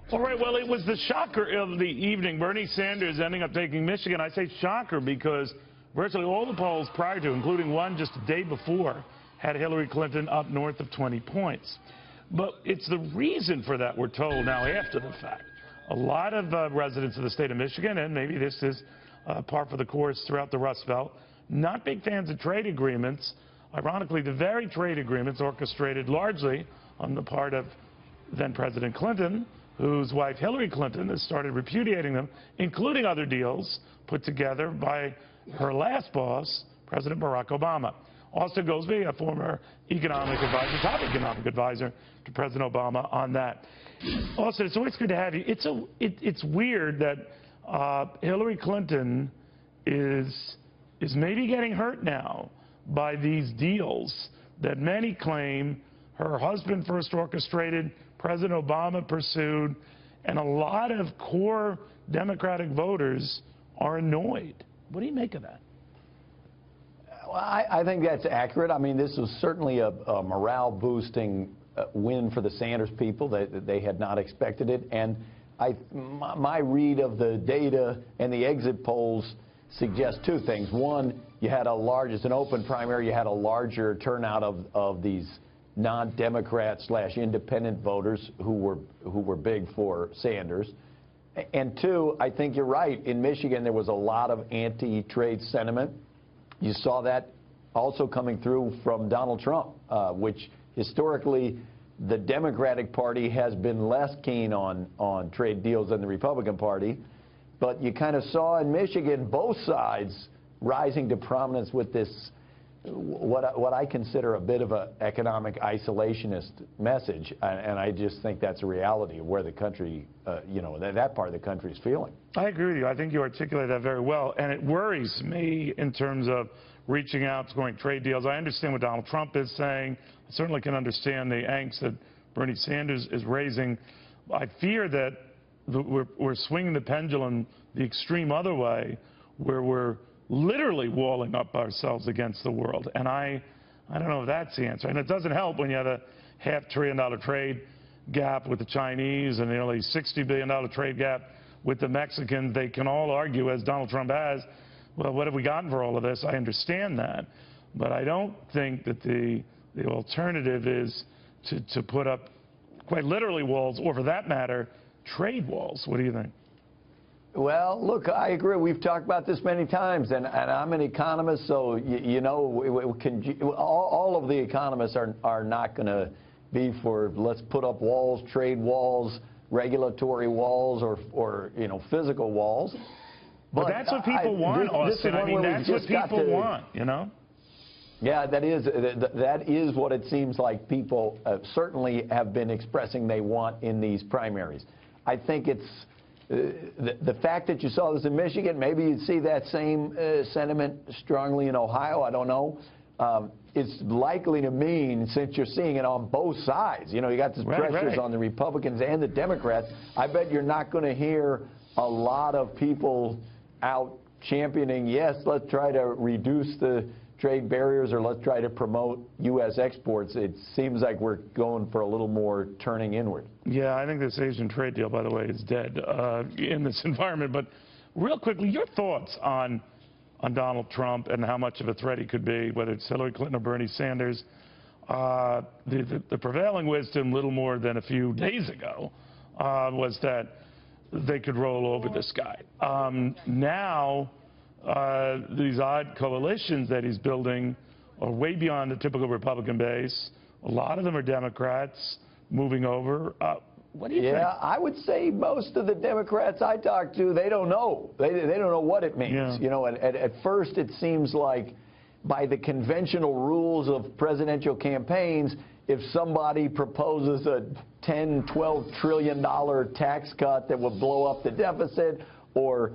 All right, well, it was the shocker of the evening. Bernie Sanders ending up taking Michigan. I say shocker because virtually all the polls prior to, including one just a day before, had Hillary Clinton up north of 20 points. But it's the reason for that, we're told now after the fact. A lot of residents of the state of Michigan, and maybe this is par for the course throughout the Rust Belt, not big fans of trade agreements. Ironically, the very trade agreements orchestrated largely on the part of then-President Clinton, whose wife Hillary Clinton has started repudiating them, including other deals put together by her last boss, President Barack Obama. Austan Goolsbee, a former economic advisor, top economic advisor to President Obama on that. Austan, it's always good to have you. It's weird that Hillary Clinton is maybe getting hurt now by these deals that many claim her husband first orchestrated, President Obama pursued, and a lot of core Democratic voters are annoyed. What do you make of that? Well, I think that's accurate. I mean, this was certainly a morale-boosting win for the Sanders people. They had not expected it. And my read of the data and the exit polls suggests two things. One, you had it's an open primary, you had a larger turnout of these non-Democrat/independent voters who were big for Sanders. And two, I think you're right. In Michigan, there was a lot of anti-trade sentiment. You saw that also coming through from Donald Trump, which historically the Democratic Party has been less keen on trade deals than the Republican Party. But you kind of saw in Michigan both sides rising to prominence with this what I consider a bit of an economic isolationist message, and I just think that's a reality of where the country, that part of the country is feeling. I agree with you. I think you articulated that very well, and it worries me in terms of reaching out, scoring trade deals. I understand what Donald Trump is saying. I certainly can understand the angst that Bernie Sanders is raising. I fear that we're swinging the pendulum the extreme other way, where we're literally walling up ourselves against the world. And I don't know if that's the answer. And it doesn't help when you have a $500 billion trade gap with the Chinese and nearly $60 billion trade gap with the Mexicans. They can all argue, as Donald Trump has, well, what have we gotten for all of this? I understand that. But I don't think that the alternative is to put up quite literally walls, or for that matter, trade walls. What do you think? Well, look, I agree. We've talked about this many times, and I'm an economist, so all of the economists are not going to be for let's put up walls, trade walls, regulatory walls, or physical walls. But that's what people want, Austan. I mean, that's what people want, Yeah, that is what it seems like people certainly have been expressing they want in these primaries. I think it's the fact that you saw this in Michigan, maybe you'd see that same sentiment strongly in Ohio, I don't know. It's likely to mean, since you're seeing it on both sides, you got these pressures on the Republicans and the Democrats, I bet you're not going to hear a lot of people out championing, yes, let's try to reduce the trade barriers, or let's try to promote U.S. exports. It seems like we're going for a little more turning inward. Yeah, I think this Asian trade deal, by the way, is dead in this environment. But real quickly, your thoughts on Donald Trump and how much of a threat he could be, whether it's Hillary Clinton or Bernie Sanders. The prevailing wisdom, little more than a few days ago, was that they could roll over this guy. Now, these odd coalitions that he's building are way beyond the typical Republican base. A lot of them are Democrats moving over. What do you think? Yeah, I would say most of the Democrats I talk to, they don't know. They don't know what it means. Yeah. At first it seems like by the conventional rules of presidential campaigns, if somebody proposes a $10–12 trillion tax cut that would blow up the deficit, or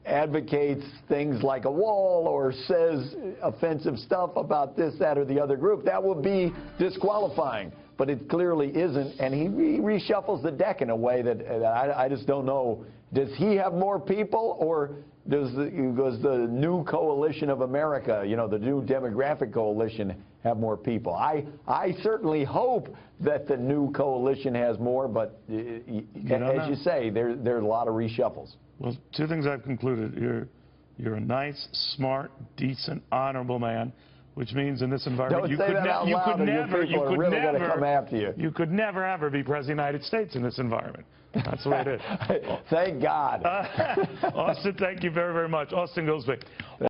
advocates things like a wall, or says offensive stuff about this, that, or the other group, that would be disqualifying. But it clearly isn't, and he reshuffles the deck in a way that I just don't know. Does he have more people, or does the new coalition of America, the new demographic coalition, have more people. I certainly hope that the new coalition has more, but as you say, there's a lot of reshuffles. Well, two things I've concluded. You're a nice, smart, decent, honorable man, which means in this environment you could never come after you. You could never ever be president of the United States in this environment. That's the way it is. Thank God. Austan, thank you very, very much. Austan Goolsbee.